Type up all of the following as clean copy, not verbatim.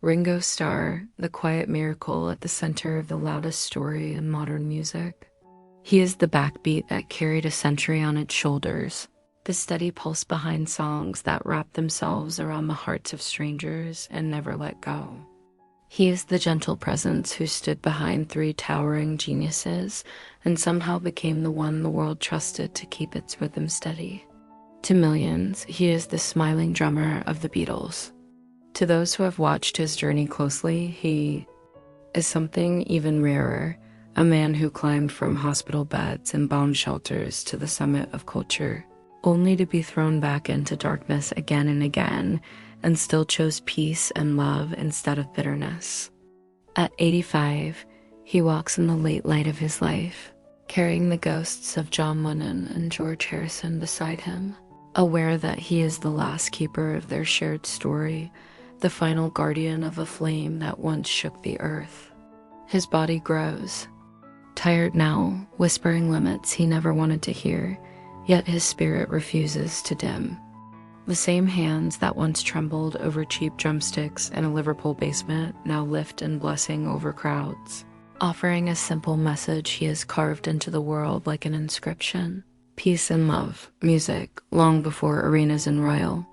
Ringo Starr, the quiet miracle at the center of the loudest story in modern music. He is the backbeat that carried a century on its shoulders, the steady pulse behind songs that wrap themselves around the hearts of strangers and never let go. He is the gentle presence who stood behind three towering geniuses and somehow became the one the world trusted to keep its rhythm steady. To millions, he is the smiling drummer of the Beatles. To those who have watched his journey closely, he is something even rarer, a man who climbed from hospital beds and bomb shelters to the summit of culture, only to be thrown back into darkness again and again, and still chose peace and love instead of bitterness. At 85, he walks in the late light of his life, carrying the ghosts of John Lennon and George Harrison beside him, aware that he is the last keeper of their shared story, the final guardian of a flame that once shook the earth. His body grows, tired now, whispering limits he never wanted to hear, yet his spirit refuses to dim. The same hands that once trembled over cheap drumsticks in a Liverpool basement now lift in blessing over crowds, offering a simple message he has carved into the world like an inscription. Peace and love, music, long before arenas and royal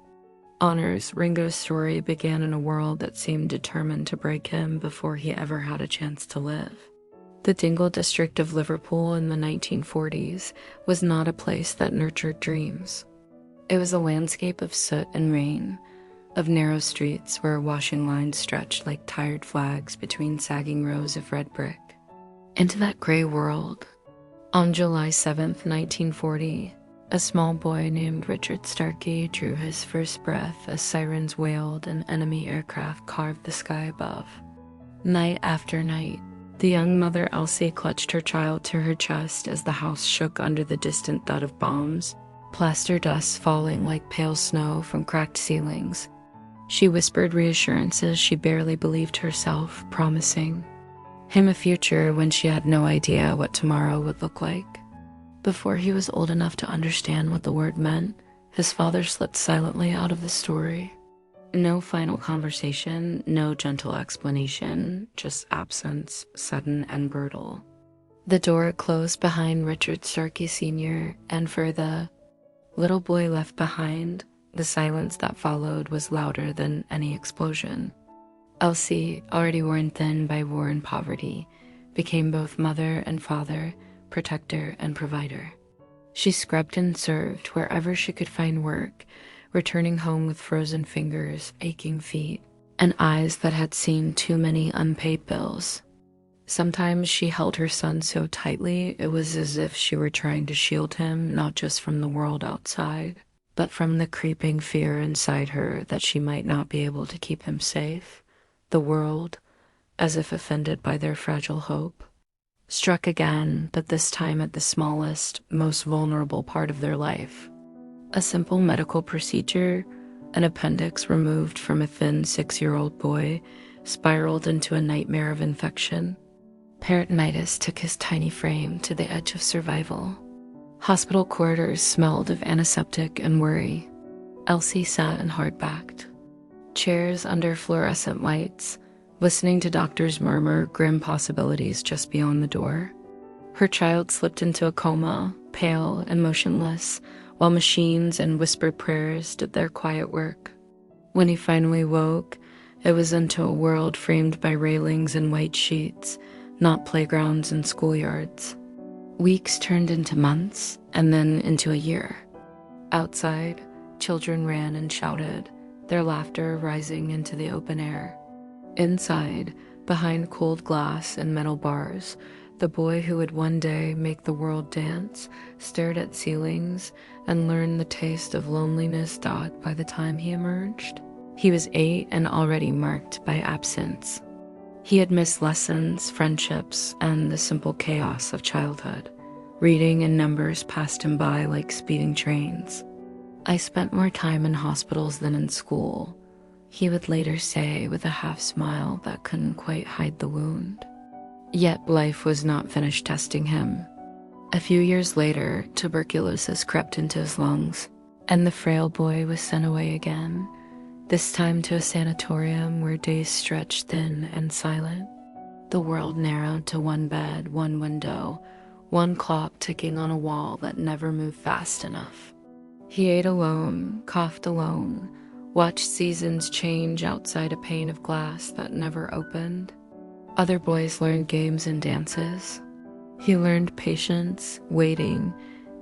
honors. Ringo's story began in a world that seemed determined to break him before he ever had a chance to live. The Dingle district of Liverpool in the 1940s was not a place that nurtured dreams. It was a landscape of soot and rain, of narrow streets where washing lines stretched like tired flags between sagging rows of red brick. Into that gray world, on July 7th, 1940, a small boy named Richard Starkey drew his first breath as sirens wailed and enemy aircraft carved the sky above. Night after night, the young mother Elsie clutched her child to her chest as the house shook under the distant thud of bombs, plaster dust falling like pale snow from cracked ceilings. She whispered reassurances she barely believed herself, promising him a future when she had no idea what tomorrow would look like. Before he was old enough to understand what the word meant, his father slipped silently out of the story. No final conversation, no gentle explanation, just absence, sudden and brutal. The door closed behind Richard Starkey Sr., and for the little boy left behind, the silence that followed was louder than any explosion. Elsie, already worn thin by war and poverty, became both mother and father, protector and provider. She scrubbed and served wherever she could find work, returning home with frozen fingers, aching feet, and eyes that had seen too many unpaid bills. Sometimes she held her son so tightly it was as if she were trying to shield him not just from the world outside, but from the creeping fear inside her that she might not be able to keep him safe. The world, as if offended by their fragile hope, struck again, but this time at the smallest, most vulnerable part of their life. A simple medical procedure, an appendix removed from a thin 6-year-old boy, spiraled into a nightmare of infection. Peritonitis took his tiny frame to the edge of survival. Hospital corridors smelled of antiseptic and worry. Elsie sat and hard-backed. Chairs under fluorescent lights, listening to doctors murmur grim possibilities just beyond the door. Her child slipped into a coma, pale and motionless, while machines and whispered prayers did their quiet work. When he finally woke, it was into a world framed by railings and white sheets, not playgrounds and schoolyards. Weeks turned into months, and then into a year. Outside, children ran and shouted, their laughter rising into the open air. Inside, behind cold glass and metal bars, the boy who would one day make the world dance stared at ceilings and learned the taste of loneliness by the time he emerged. He was 8 and already marked by absence. He had missed lessons, friendships, and the simple chaos of childhood. Reading and numbers passed him by like speeding trains. I spent more time in hospitals than in school, he would later say with a half-smile that couldn't quite hide the wound. Yet life was not finished testing him. A few years later, tuberculosis crept into his lungs, and the frail boy was sent away again, this time to a sanatorium where days stretched thin and silent. The world narrowed to one bed, one window, one clock ticking on a wall that never moved fast enough. He ate alone, coughed alone, watched seasons change outside a pane of glass that never opened. Other boys learned games and dances. He learned patience, waiting,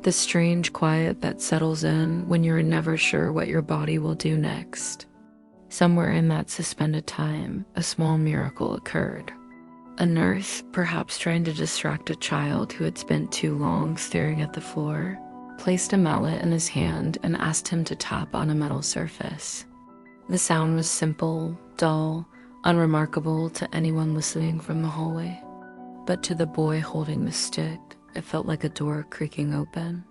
the strange quiet that settles in when you're never sure what your body will do next. Somewhere in that suspended time, a small miracle occurred. A nurse, perhaps trying to distract a child who had spent too long staring at the floor, placed a mallet in his hand and asked him to tap on a metal surface. The sound was simple, dull, unremarkable to anyone listening from the hallway. But to the boy holding the stick, it felt like a door creaking open.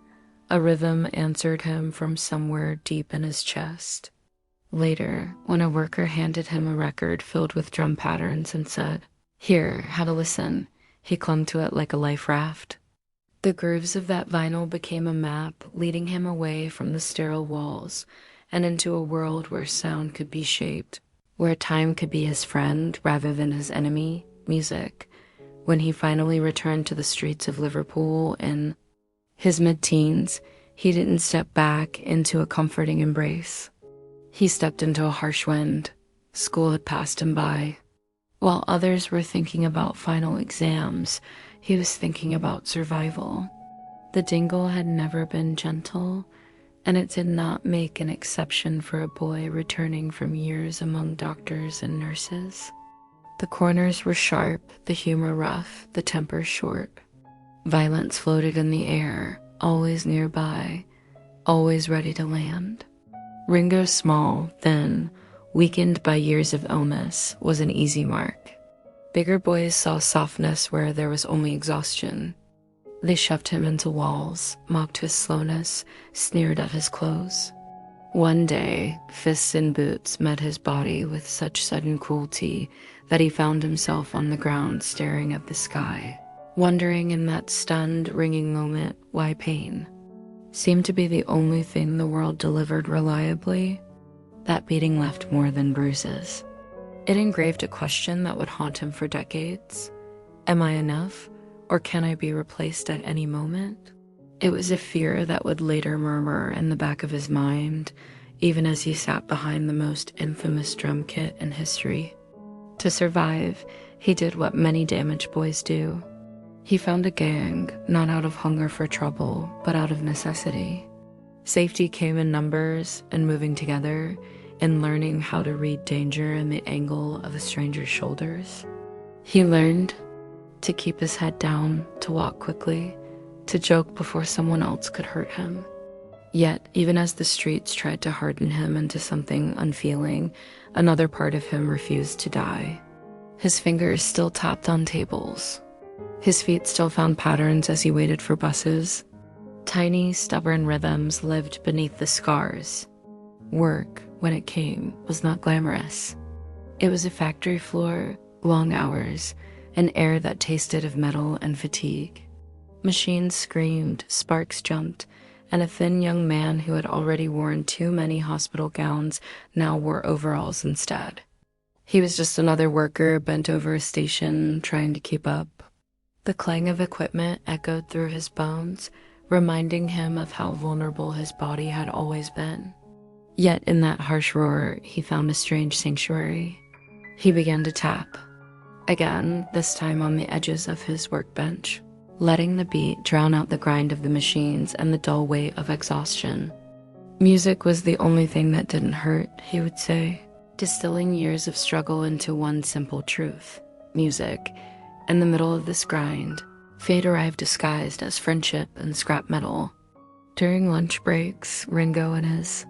A rhythm answered him from somewhere deep in his chest. Later, when a worker handed him a record filled with drum patterns and said, "Here, have a listen," he clung to it like a life raft. The grooves of that vinyl became a map, leading him away from the sterile walls and into a world where sound could be shaped, where time could be his friend rather than his enemy, music. When he finally returned to the streets of Liverpool in his mid-teens, he didn't step back into a comforting embrace. He stepped into a harsh wind. School had passed him by. While others were thinking about final exams, he was thinking about survival. The Dingle had never been gentle, and it did not make an exception for a boy returning from years among doctors and nurses. The corners were sharp, the humor rough, the temper short. Violence floated in the air, always nearby, always ready to land. Ringo, small, thin, weakened by years of illness, was an easy mark. Bigger boys saw softness where there was only exhaustion. They shoved him into walls, mocked his slowness, sneered at his clothes. One day, fists and boots met his body with such sudden cruelty that he found himself on the ground staring at the sky, wondering in that stunned, ringing moment why pain seemed to be the only thing the world delivered reliably. That beating left more than bruises. It engraved a question that would haunt him for decades. Am I enough, or can I be replaced at any moment? It was a fear that would later murmur in the back of his mind, even as he sat behind the most infamous drum kit in history. To survive, he did what many damaged boys do. He found a gang, not out of hunger for trouble, but out of necessity. Safety came in numbers and moving together, and learning how to read danger in the angle of a stranger's shoulders. He learned to keep his head down, to walk quickly, to joke before someone else could hurt him. Yet, even as the streets tried to harden him into something unfeeling, another part of him refused to die. His fingers still tapped on tables. His feet still found patterns as he waited for buses. Tiny, stubborn rhythms lived beneath the scars. Work, when it came, was not glamorous. It was a factory floor, long hours, an air that tasted of metal and fatigue. Machines screamed, sparks jumped, and a thin young man who had already worn too many hospital gowns now wore overalls instead. He was just another worker bent over a station, trying to keep up. The clang of equipment echoed through his bones, reminding him of how vulnerable his body had always been. Yet in that harsh roar, he found a strange sanctuary. He began to tap. Again, this time on the edges of his workbench, letting the beat drown out the grind of the machines and the dull weight of exhaustion. Music was the only thing that didn't hurt, he would say, distilling years of struggle into one simple truth: music. In the middle of this grind, fate arrived disguised as friendship and scrap metal. During lunch breaks, Ringo and his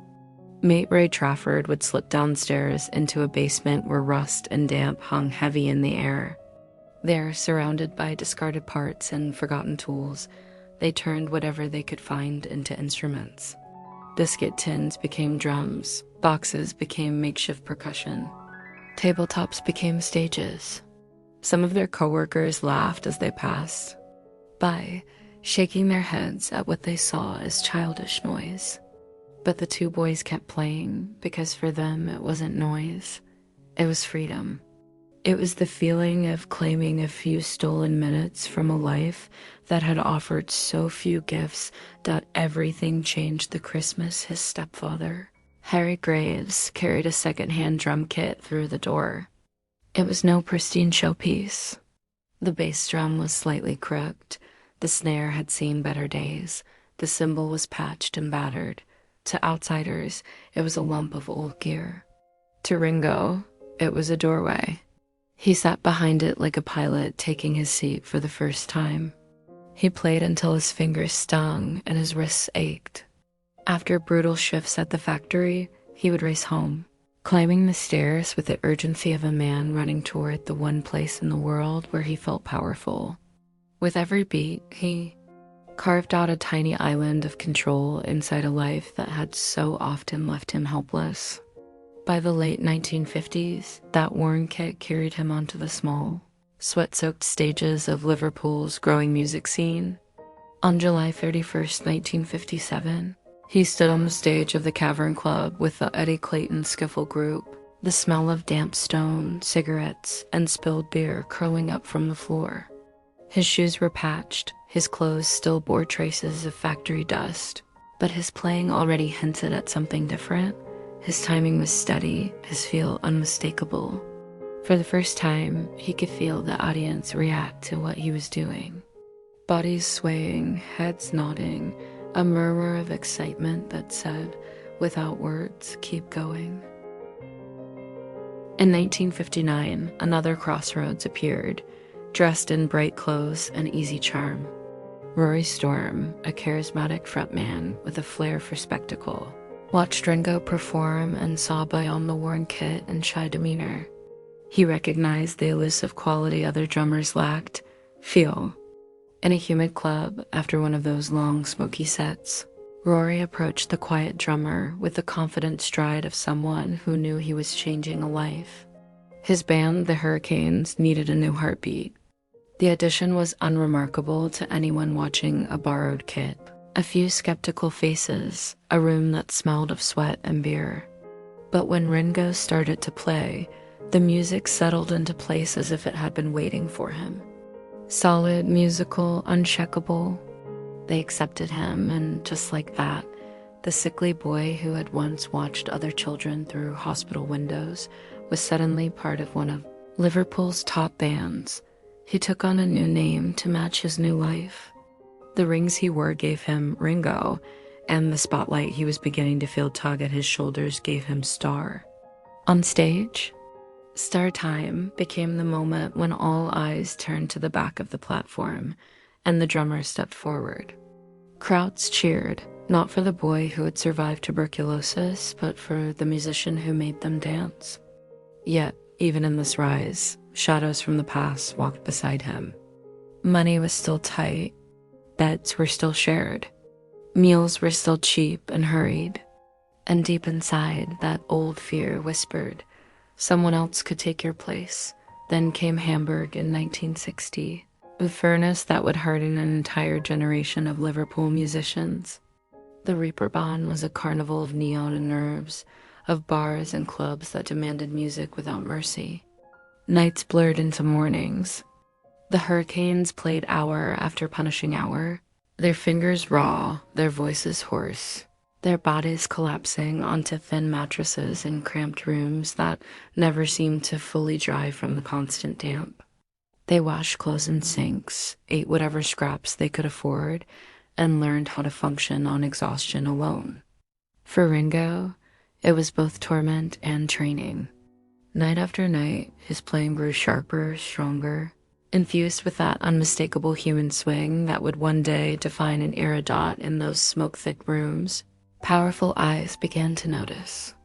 mate Ray Trafford would slip downstairs into a basement where rust and damp hung heavy in the air. There, surrounded by discarded parts and forgotten tools, they turned whatever they could find into instruments. Biscuit tins became drums, boxes became makeshift percussion, tabletops became stages. Some of their coworkers laughed as they passed by, shaking their heads at what they saw as childish noise. But the two boys kept playing because for them it wasn't noise, it was freedom. It was the feeling of claiming a few stolen minutes from a life that had offered so few gifts that everything changed the Christmas his stepfather, Harry Graves, carried a second-hand drum kit through the door. It was no pristine showpiece. The bass drum was slightly crooked, the snare had seen better days, the cymbal was patched and battered. To outsiders, it was a lump of old gear. To Ringo, it was a doorway. He sat behind it like a pilot taking his seat for the first time. He played until his fingers stung and his wrists ached. After brutal shifts at the factory, he would race home, climbing the stairs with the urgency of a man running toward the one place in the world where he felt powerful. With every beat, he carved out a tiny island of control inside a life that had so often left him helpless. By the late 1950s, that worn kit carried him onto the small, sweat-soaked stages of Liverpool's growing music scene. On July 31st, 1957, he stood on the stage of the Cavern Club with the Eddie Clayton Skiffle Group, the smell of damp stone, cigarettes, and spilled beer curling up from the floor. His shoes were patched, his clothes still bore traces of factory dust, but his playing already hinted at something different. His timing was steady, his feel unmistakable. For the first time, he could feel the audience react to what he was doing. Bodies swaying, heads nodding, a murmur of excitement that said, without words, keep going. In 1959, another crossroads appeared, dressed in bright clothes and easy charm. Rory Storm, a charismatic frontman with a flair for spectacle, watched Ringo perform and saw beyond the worn kit and shy demeanor. He recognized the elusive quality other drummers lacked, feel. In a humid club, after one of those long, smoky sets, Rory approached the quiet drummer with the confident stride of someone who knew he was changing a life. His band, the Hurricanes, needed a new heartbeat. The addition was unremarkable to anyone watching a borrowed kit. A few skeptical faces, a room that smelled of sweat and beer. But when Ringo started to play, the music settled into place as if it had been waiting for him. Solid, musical, uncheckable. They accepted him, and just like that, the sickly boy who had once watched other children through hospital windows was suddenly part of one of Liverpool's top bands. He took on a new name to match his new life. The rings he wore gave him Ringo, and the spotlight he was beginning to feel tug at his shoulders gave him Starr. On stage, Star Time became the moment when all eyes turned to the back of the platform, and the drummer stepped forward. Crowds cheered, not for the boy who had survived tuberculosis, but for the musician who made them dance. Yet, even in this rise, shadows from the past walked beside him. Money was still tight. Beds were still shared. Meals were still cheap and hurried. And deep inside, that old fear whispered, someone else could take your place. Then came Hamburg in 1960, a furnace that would harden an entire generation of Liverpool musicians. The Reeperbahn was a carnival of neon and nerves, of bars and clubs that demanded music without mercy. Nights blurred into mornings. The Hurricanes played hour after punishing hour, their fingers raw, their voices hoarse, their bodies collapsing onto thin mattresses in cramped rooms that never seemed to fully dry from the constant damp. They washed clothes in sinks, ate whatever scraps they could afford, and learned how to function on exhaustion alone. For Ringo, it was both torment and training. Night after night, his playing grew sharper, stronger, infused with that unmistakable human swing that would one day define an era dot in those smoke-thick rooms. Powerful eyes began to notice.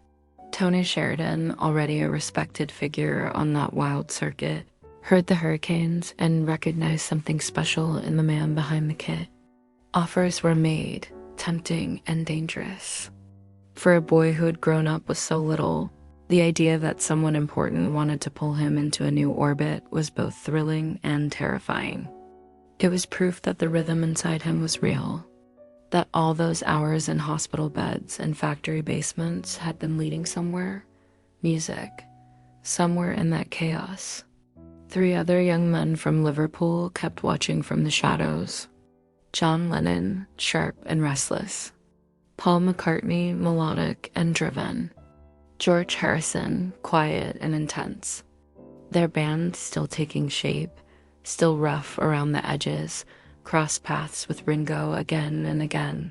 Tony Sheridan, already a respected figure on that wild circuit, heard the Hurricanes and recognized something special in the man behind the kit. Offers were made, tempting and dangerous. For a boy who had grown up with so little, the idea that someone important wanted to pull him into a new orbit was both thrilling and terrifying. It was proof that the rhythm inside him was real, that all those hours in hospital beds and factory basements had been leading somewhere. Music. Somewhere in that chaos. 3 other young men from Liverpool kept watching from the shadows. John Lennon, sharp and restless. Paul McCartney, melodic and driven. George Harrison, quiet and intense. Their band still taking shape, still rough around the edges, crossed paths with Ringo again and again.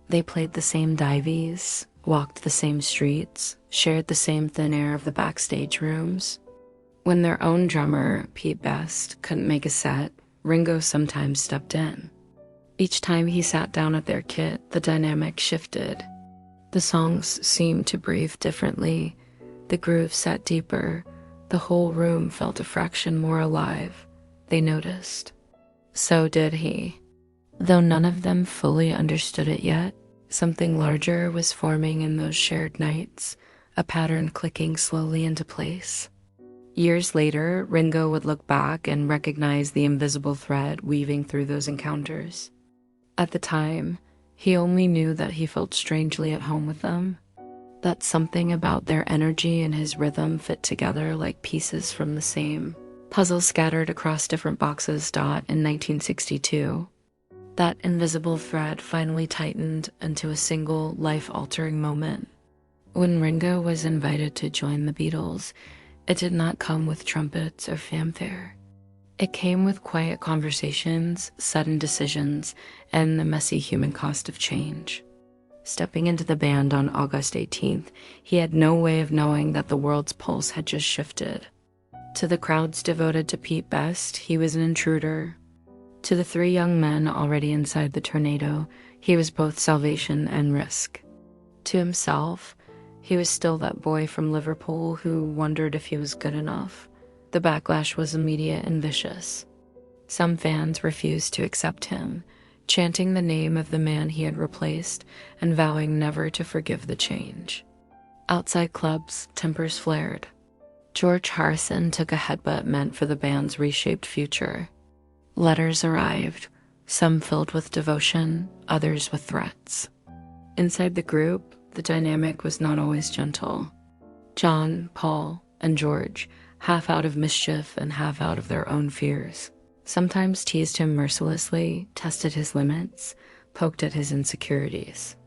They played the same dives, walked the same streets, shared the same thin air of the backstage rooms. When their own drummer, Pete Best, couldn't make a set, Ringo sometimes stepped in. Each time he sat down at their kit, the dynamic shifted. The songs seemed to breathe differently. The grooves sat deeper. The whole room felt a fraction more alive. They noticed. So did he. Though none of them fully understood it yet, something larger was forming in those shared nights, a pattern clicking slowly into place. Years later, Ringo would look back and recognize the invisible thread weaving through those encounters. At the time, he only knew that he felt strangely at home with them, that something about their energy and his rhythm fit together like pieces from the same puzzle scattered across different boxes dot in 1962. That invisible thread finally tightened into a single life-altering moment. When Ringo was invited to join the Beatles, it did not come with trumpets or fanfare. It came with quiet conversations, sudden decisions, and the messy human cost of change. Stepping into the band on August 18th, he had no way of knowing that the world's pulse had just shifted. To the crowds devoted to Pete Best, he was an intruder. To the 3 young men already inside the tornado, he was both salvation and risk. To himself, he was still that boy from Liverpool who wondered if he was good enough. The backlash was immediate and vicious. Some fans refused to accept him, chanting the name of the man he had replaced and vowing never to forgive the change. Outside clubs, tempers flared. George Harrison took a headbutt meant for the band's reshaped future. Letters arrived, some filled with devotion, others with threats. Inside the group, the dynamic was not always gentle. John, Paul, and George, half out of mischief and half out of their own fears, sometimes teased him mercilessly, tested his limits, poked at his insecurities.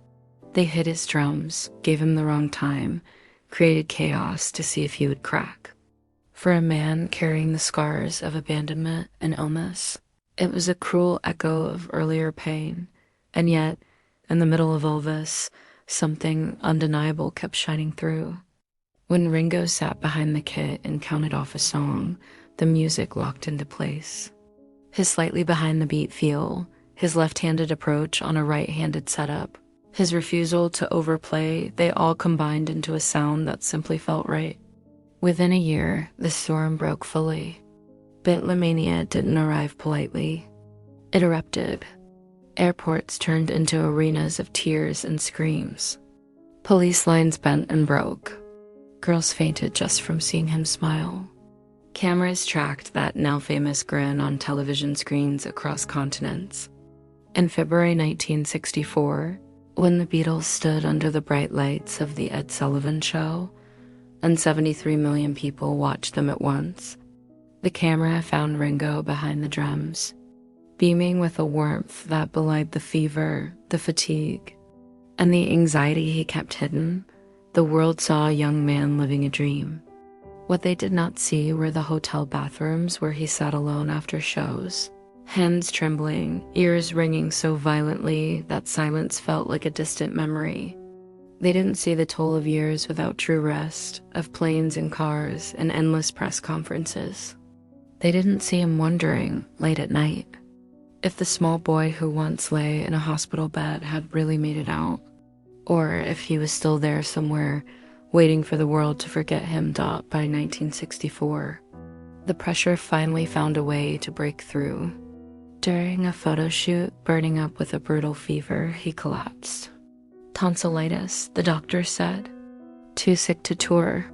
They hit his drums, gave him the wrong time, created chaos to see if he would crack. For a man carrying the scars of abandonment and illness, it was a cruel echo of earlier pain, and yet, in the middle of all this, something undeniable kept shining through. When Ringo sat behind the kit and counted off a song, the music locked into place. His slightly behind the beat feel, his left-handed approach on a right-handed setup, his refusal to overplay, they all combined into a sound that simply felt right. Within a year, the storm broke fully. Beatlemania didn't arrive politely. It erupted. Airports turned into arenas of tears and screams. Police lines bent and broke. Girls fainted just from seeing him smile. Cameras tracked that now famous grin on television screens across continents. In February 1964, when the Beatles stood under the bright lights of the Ed Sullivan Show, and 73 million people watched them at once, the camera found Ringo behind the drums, beaming with a warmth that belied the fever, the fatigue, and the anxiety he kept hidden. The world saw a young man living a dream. What they did not see were the hotel bathrooms where he sat alone after shows, hands trembling, ears ringing so violently that silence felt like a distant memory. They didn't see the toll of years without true rest, of planes and cars and endless press conferences. They didn't see him wondering, late at night, if the small boy who once lay in a hospital bed had really made it out, or if he was still there somewhere, waiting for the world to forget him. By 1964, the pressure finally found a way to break through. During a photo shoot burning up with a brutal fever, he collapsed. Tonsillitis, the doctor said. Too sick to tour.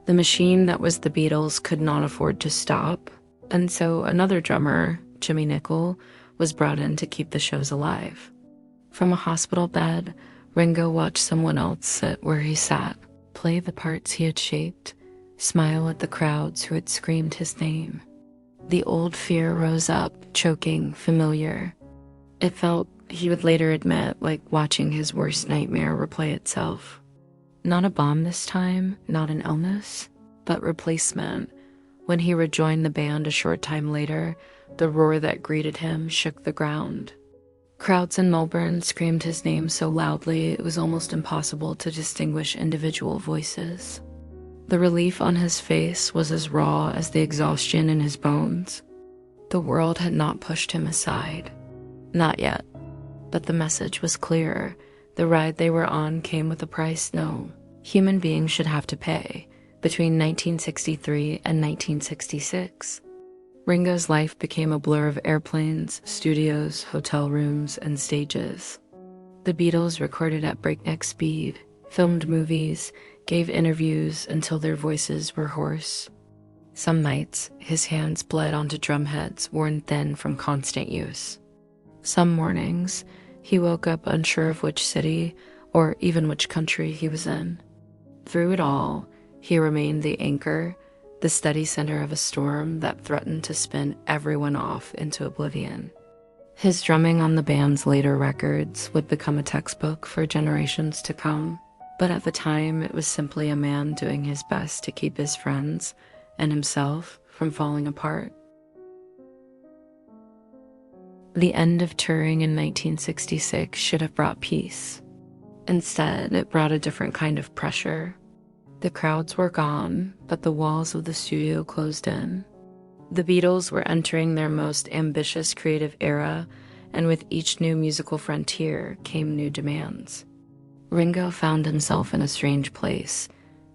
The machine that was the Beatles could not afford to stop, and so another drummer, Jimmy Nicol, was brought in to keep the shows alive. From a hospital bed, Ringo watched someone else sit where he sat, play the parts he had shaped, smile at the crowds who had screamed his name. The old fear rose up, choking, familiar. It felt, he would later admit, like watching his worst nightmare replay itself. Not a bomb this time, not an illness, but replacement. When he rejoined the band a short time later, the roar that greeted him shook the ground. Crowds in Melbourne screamed his name so loudly it was almost impossible to distinguish individual voices. The relief on his face was as raw as the exhaustion in his bones. The world had not pushed him aside. Not yet. But the message was clear. The ride they were on came with a price no human beings should have to pay between 1963 and 1966. Ringo's life became a blur of airplanes, studios, hotel rooms, and stages. The Beatles recorded at breakneck speed, filmed movies, gave interviews until their voices were hoarse. Some nights, his hands bled onto drumheads worn thin from constant use. Some mornings, he woke up unsure of which city or even which country he was in. Through it all, he remained the anchor, the steady center of a storm that threatened to spin everyone off into oblivion. His drumming on the band's later records would become a textbook for generations to come, but at the time it was simply a man doing his best to keep his friends and himself from falling apart. The end of touring in 1966 should have brought peace. Instead, it brought a different kind of pressure. The crowds were gone, but the walls of the studio closed in. The Beatles were entering their most ambitious creative era, and with each new musical frontier came new demands. Ringo found himself in a strange place,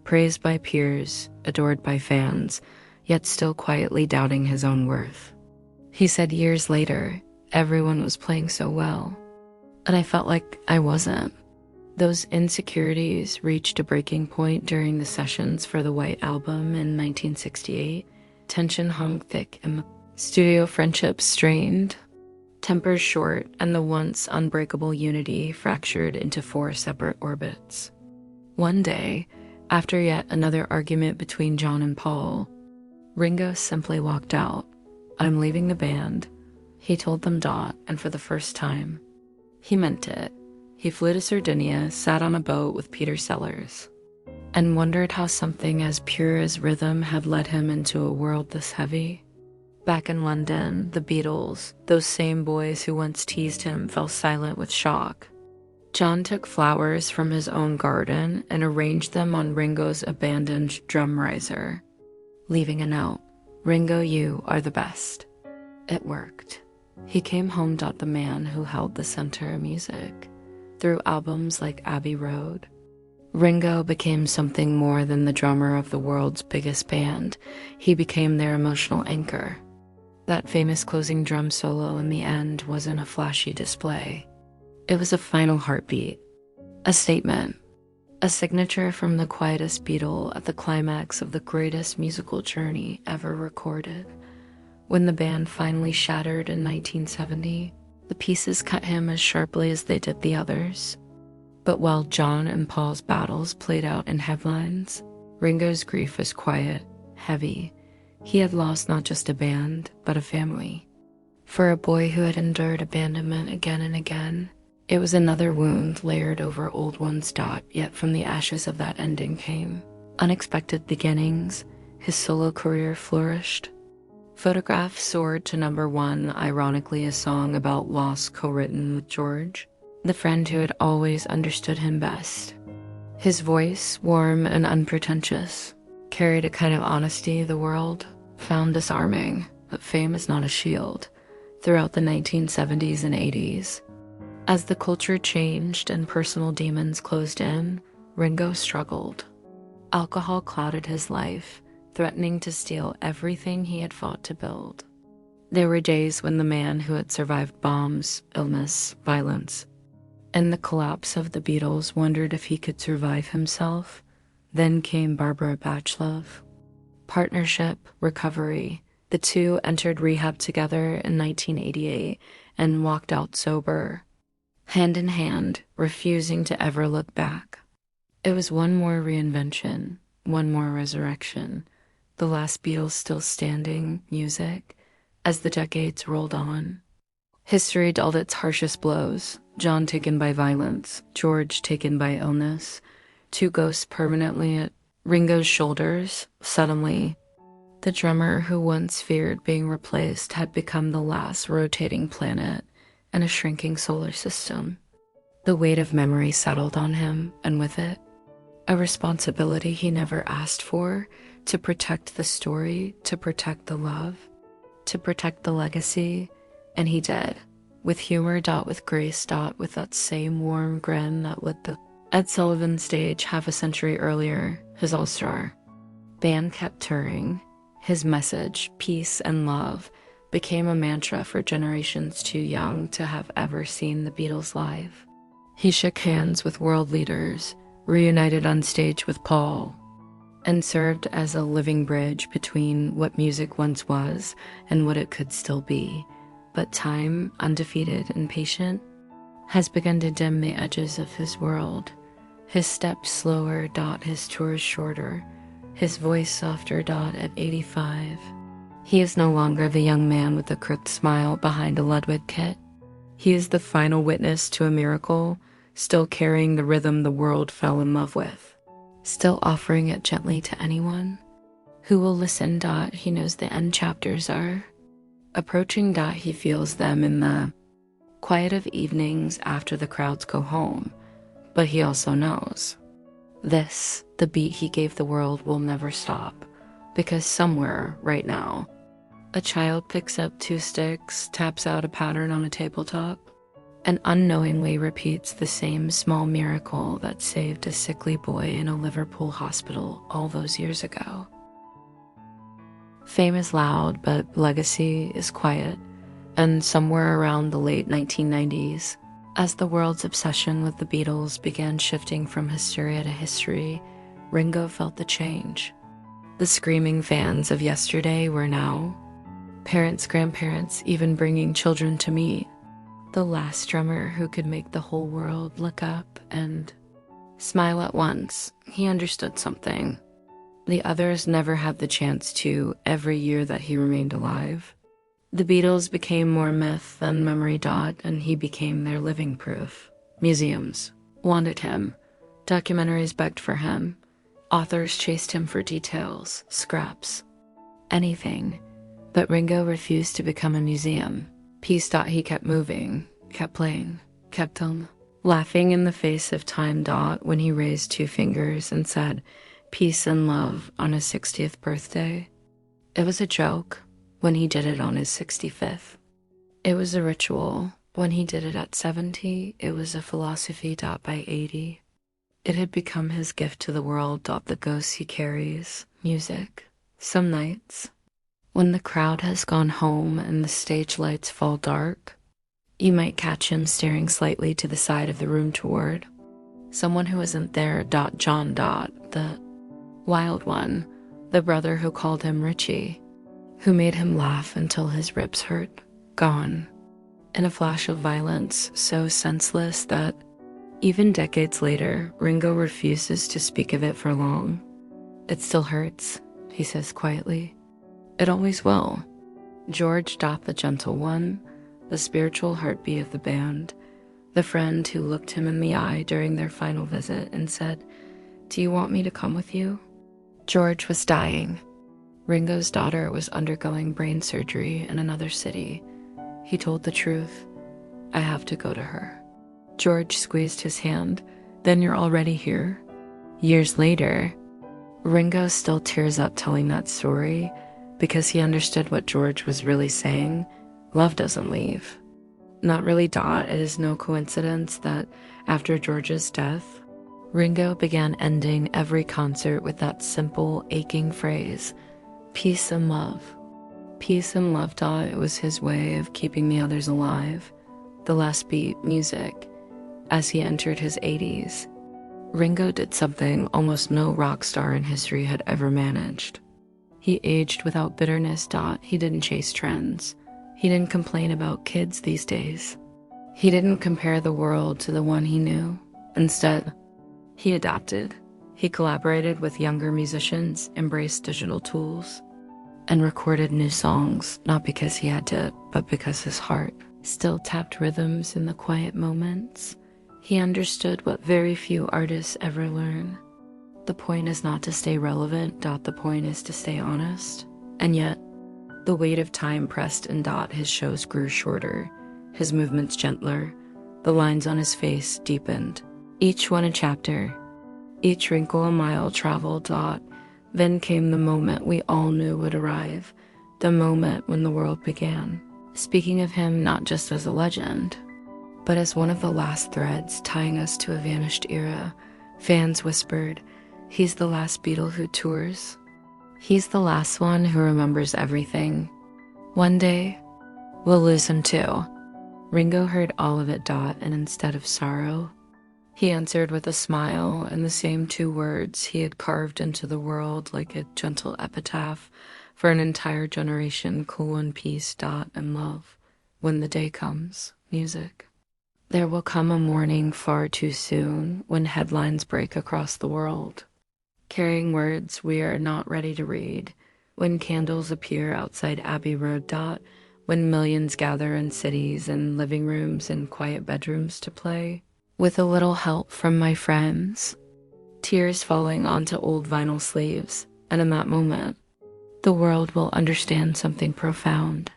praised by peers, adored by fans, yet still quietly doubting his own worth. He said years later, everyone was playing so well, and I felt like I wasn't. Those insecurities reached a breaking point during the sessions for the White Album in 1968. Tension hung thick and studio friendships strained, tempers short, and the once unbreakable unity fractured into 4 separate orbits. One day, after yet another argument between John and Paul, Ringo simply walked out. "I'm leaving the band," he told them and for the first time, he meant it. He flew to Sardinia, sat on a boat with Peter Sellers, and wondered how something as pure as rhythm had led him into a world this heavy. Back in London, the Beatles, those same boys who once teased him, fell silent with shock. John took flowers from his own garden and arranged them on Ringo's abandoned drum riser, leaving a note, "Ringo, you are the best." It worked. He came home the man who held the center of music. Through albums like Abbey Road, Ringo became something more than the drummer of the world's biggest band. He became their emotional anchor. That famous closing drum solo in the end wasn't a flashy display. It was a final heartbeat, a statement, a signature from the quietest Beatle at the climax of the greatest musical journey ever recorded. When the band finally shattered in 1970, the pieces cut him as sharply as they did the others. But while John and Paul's battles played out in headlines, Ringo's grief was quiet, heavy. He had lost not just a band, but a family. For a boy who had endured abandonment again and again, it was another wound layered over old ones. Yet from the ashes of that ending came unexpected beginnings. His solo career flourished. Photograph soared to #1, ironically a song about loss co-written with George, the friend who had always understood him best. His voice, warm and unpretentious, carried a kind of honesty the world found disarming, but fame is not a shield, throughout the 1970s and 80s. As the culture changed and personal demons closed in, Ringo struggled. Alcohol clouded his life, threatening to steal everything he had fought to build. There were days when the man who had survived bombs, illness, violence, and the collapse of the Beatles wondered if he could survive himself. Then came Barbara Bachelove. Partnership, recovery. The two entered rehab together in 1988 and walked out sober. hand in hand, refusing to ever look back. It was one more reinvention, one more resurrection, the last Beatles still standing music as the decades rolled on. History dealt its harshest blows, John taken by violence, George taken by illness, two ghosts permanently at Ringo's shoulders. Suddenly, the drummer who once feared being replaced had become the last rotating planet in a shrinking solar system. The weight of memory settled on him, and with it, a responsibility he never asked for, to protect the story, to protect the love, to protect the legacy, and he did, with humor, with grace, with that same warm grin that lit the Ed Sullivan stage half a century earlier, his all-star. Band kept touring. His message, peace and love, became a mantra for generations too young to have ever seen the Beatles live. He shook hands with world leaders, reunited on stage with Paul, and served as a living bridge between what music once was and what it could still be. But time, undefeated and patient, has begun to dim the edges of his world. His steps slower, his tours shorter, his voice softer, at 85. He is no longer the young man with the crooked smile behind a Ludwig kit. He is the final witness to a miracle, still carrying the rhythm the world fell in love with, still offering it gently to anyone who will listen. He knows the end chapters are approaching. He feels them in the quiet of evenings after the crowds go home, but he also knows this, the beat he gave the world, will never stop, because somewhere right now, a child picks up two sticks, taps out a pattern on a tabletop, and unknowingly repeats the same small miracle that saved a sickly boy in a Liverpool hospital all those years ago. Fame is loud, but legacy is quiet, and somewhere around the late 1990s, as the world's obsession with the Beatles began shifting from hysteria to history, Ringo felt the change. The screaming fans of yesterday were now parents, grandparents, even bringing children to meet the last drummer who could make the whole world look up and smile at once. He understood something the others never had the chance to every year that he remained alive. The Beatles became more myth than memory. And he became their living proof. Museums wanted him. Documentaries begged for him. Authors chased him for details, scraps, anything. But Ringo refused to become a museum. Peace. He kept moving, kept playing, kept laughing in the face of time. When he raised two fingers and said, "Peace and love" on his 60th birthday. It was a joke when he did it on his 65th. It was a ritual when he did it at 70. It was a philosophy. By 80. It had become his gift to the world. The ghosts he carries, music. Some nights, when the crowd has gone home and the stage lights fall dark, you might catch him staring slightly to the side of the room toward someone who isn't there. John. The wild one, the brother who called him Richie, who made him laugh until his ribs hurt, gone. In a flash of violence so senseless that even decades later, Ringo refuses to speak of it for long. "It still hurts," he says quietly. "It always will." George. The gentle one, the spiritual heartbeat of the band, the friend who looked him in the eye during their final visit and said, "Do you want me to come with you?" George was dying. Ringo's daughter was undergoing brain surgery in another city. He told the truth. "I have to go to her." George squeezed his hand. "Then you're already here?" Years later, Ringo still tears up telling that story because he understood what George was really saying. Love doesn't leave. Not really. It is no coincidence that after George's death, Ringo began ending every concert with that simple, aching phrase, "Peace and love." Peace and love. It was his way of keeping the others alive. The last beat, music. As he entered his 80s, Ringo did something almost no rock star in history had ever managed. He aged without bitterness. He didn't chase trends. He didn't complain about kids these days. He didn't compare the world to the one he knew. Instead, he adapted. He collaborated with younger musicians, embraced digital tools, and recorded new songs, not because he had to, but because his heart still tapped rhythms in the quiet moments. He understood what very few artists ever learn. The point is not to stay relevant, the point is to stay honest. And yet, the weight of time pressed in his shows grew shorter, his movements gentler, the lines on his face deepened. Each one a chapter, each wrinkle a mile traveled. Then came the moment we all knew would arrive, the moment when the world began. Speaking of him not just as a legend, but as one of the last threads tying us to a vanished era, fans whispered, "He's the last Beatle who tours. He's the last one who remembers everything. One day, we'll lose him too." Ringo heard all of it, and instead of sorrow, he answered with a smile and the same two words he had carved into the world like a gentle epitaph for an entire generation: cool in peace, and love. When the day comes, music. There will come a morning far too soon when headlines break across the world, carrying words we are not ready to read, when candles appear outside Abbey Road, when millions gather in cities and living rooms and quiet bedrooms to play. With a little help from my friends, tears falling onto old vinyl sleeves, and in that moment, the world will understand something profound.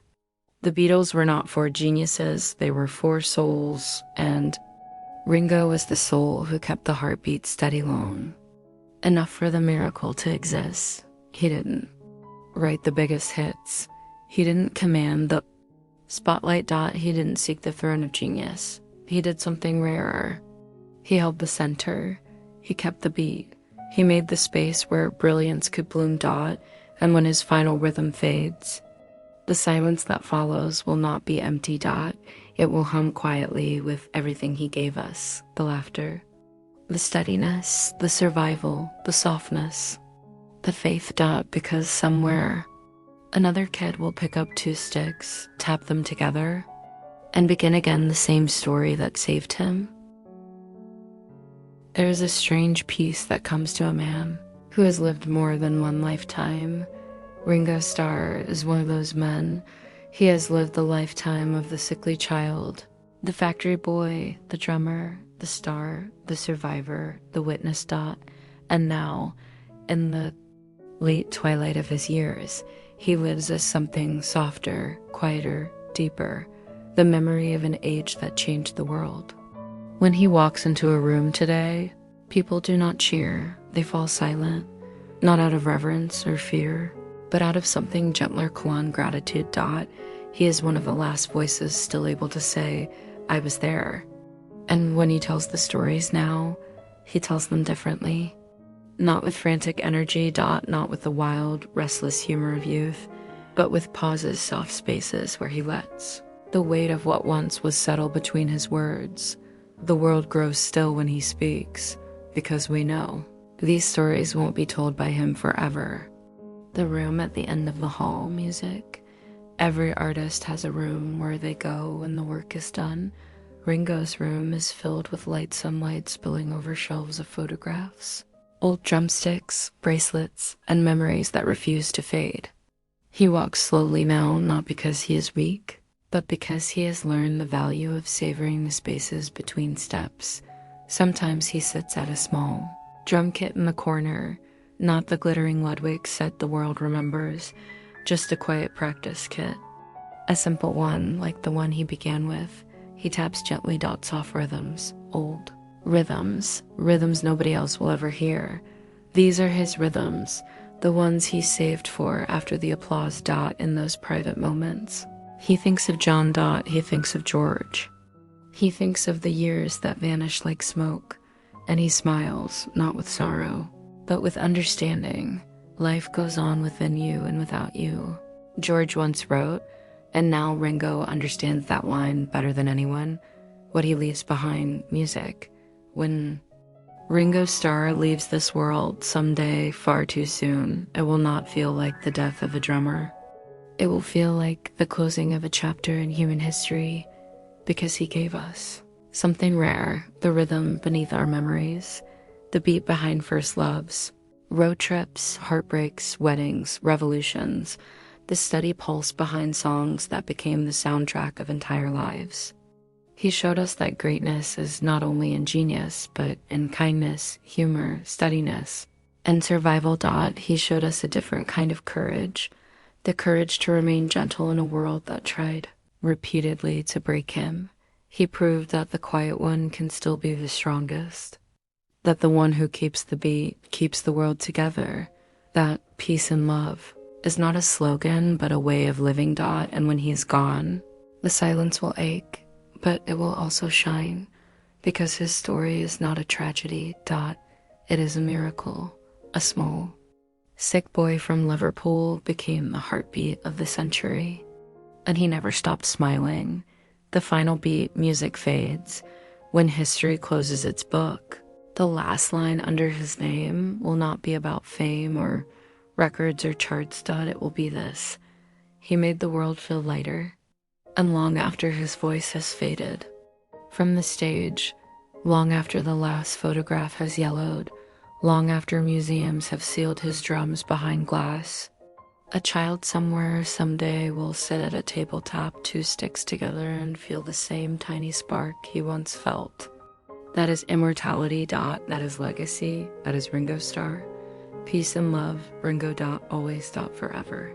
The Beatles were not four geniuses, they were four souls, and Ringo was the soul who kept the heartbeat steady long, enough for the miracle to exist. He didn't write the biggest hits, he didn't command the spotlight, he didn't seek the throne of genius. He did something rarer. He held the center, he kept the beat, he made the space where brilliance could bloom, and when his final rhythm fades, the silence that follows will not be empty, it will hum quietly with everything he gave us: the laughter, the steadiness, the survival, the softness, the faith, because somewhere another kid will pick up two sticks, tap them together, and begin again the same story that saved him. There is a strange peace that comes to a man who has lived more than one lifetime. Ringo Starr is one of those men. He has lived the lifetime of the sickly child, the factory boy, the drummer, the star, the survivor, the witness, and now, in the late twilight of his years, he lives as something softer, quieter, deeper, the memory of an age that changed the world. When he walks into a room today, people do not cheer, they fall silent, not out of reverence or fear, but out of something gentler, gratitude. He is one of the last voices still able to say, "I was there." And when he tells the stories now, he tells them differently. Not with frantic energy, not with the wild, restless humor of youth, but with pauses, soft spaces where he lets the weight of what once was settle between his words. The world grows still when he speaks, because we know these stories won't be told by him forever. The room at the end of the hall, music. Every artist has a room where they go when the work is done. Ringo's room is filled with light sunlight spilling over shelves of photographs, old drumsticks, bracelets, and memories that refuse to fade. He walks slowly now, not because he is weak, but because he has learned the value of savoring the spaces between steps. Sometimes he sits at a small drum kit in the corner, not the glittering Ludwig set the world remembers, just a quiet practice kit. A simple one, like the one he began with. He taps gently, soft rhythms, old rhythms nobody else will ever hear. These are his rhythms, the ones he saved for after the applause, in those private moments. He thinks of John, he thinks of George. He thinks of the years that vanish like smoke, and he smiles, not with sorrow, but with understanding. Life goes on within you and without you. George once wrote, and now Ringo understands that line better than anyone, what he leaves behind: music. When Ringo Starr leaves this world someday far too soon, it will not feel like the death of a drummer. It will feel like the closing of a chapter in human history, because he gave us something rare, the rhythm beneath our memories, the beat behind first loves, road trips, heartbreaks, weddings, revolutions, the steady pulse behind songs that became the soundtrack of entire lives. He showed us that greatness is not only in genius, but in kindness, humor, steadiness, and survival. He showed us a different kind of courage, the courage to remain gentle in a world that tried repeatedly to break him. He proved that the quiet one can still be the strongest, that the one who keeps the beat keeps the world together, that peace and love is not a slogan, but a way of living. And when he's gone, the silence will ache, but it will also shine, because his story is not a tragedy. It is a miracle. A small, sick boy from Liverpool became the heartbeat of the century, and he never stopped smiling. The final beat, music fades. When history closes its book, the last line under his name will not be about fame or records or charts. It will be this: he made the world feel lighter. And long after his voice has faded from the stage, long after the last photograph has yellowed, long after museums have sealed his drums behind glass, a child somewhere someday will sit at a table, tap two sticks together, and feel the same tiny spark he once felt. That is immortality. That is legacy. That is Ringo Starr. Peace and love, Ringo. Always. Forever.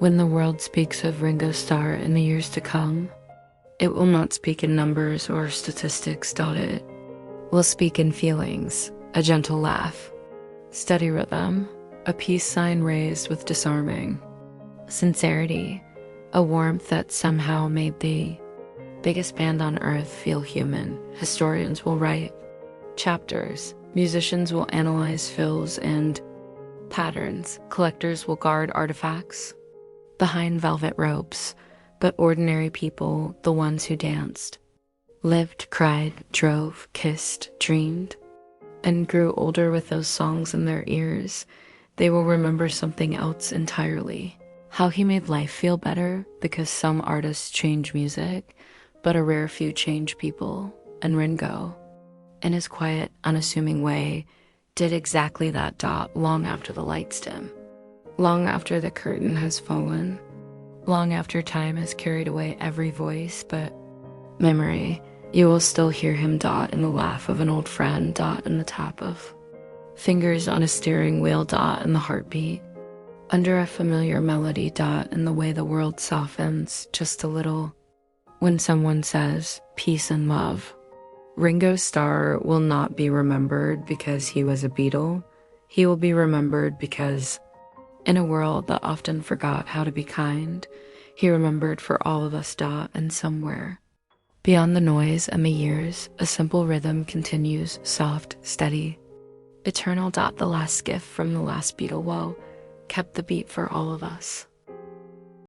When the world speaks of Ringo Starr in the years to come, it will not speak in numbers or statistics. It will speak in feelings, a gentle laugh, steady rhythm, a peace sign raised with disarming sincerity, a warmth that somehow made the biggest band on earth feel human. Historians will write chapters, musicians will analyze fills and patterns, collectors will guard artifacts behind velvet ropes, but ordinary people, the ones who danced, lived, cried, drove, kissed, dreamed, and grew older with those songs in their ears, they will remember something else entirely. How he made life feel better, because some artists change music, but a rare few change people. And Ringo, in his quiet, unassuming way, did exactly that. Long after the lights dim, long after the curtain has fallen, long after time has carried away every voice but memory, you will still hear him. In the laugh of an old friend. In the tap of fingers on a steering wheel. In the heartbeat under a familiar melody. In the way the world softens just a little when someone says peace and love. Ringo Starr will not be remembered because he was a Beatle. He will be remembered because, in a world that often forgot how to be kind, he remembered for all of us. And somewhere beyond the noise and the years, a simple rhythm continues, soft, steady, eternal. The last gift from the last Beatle woe kept the beat for all of us.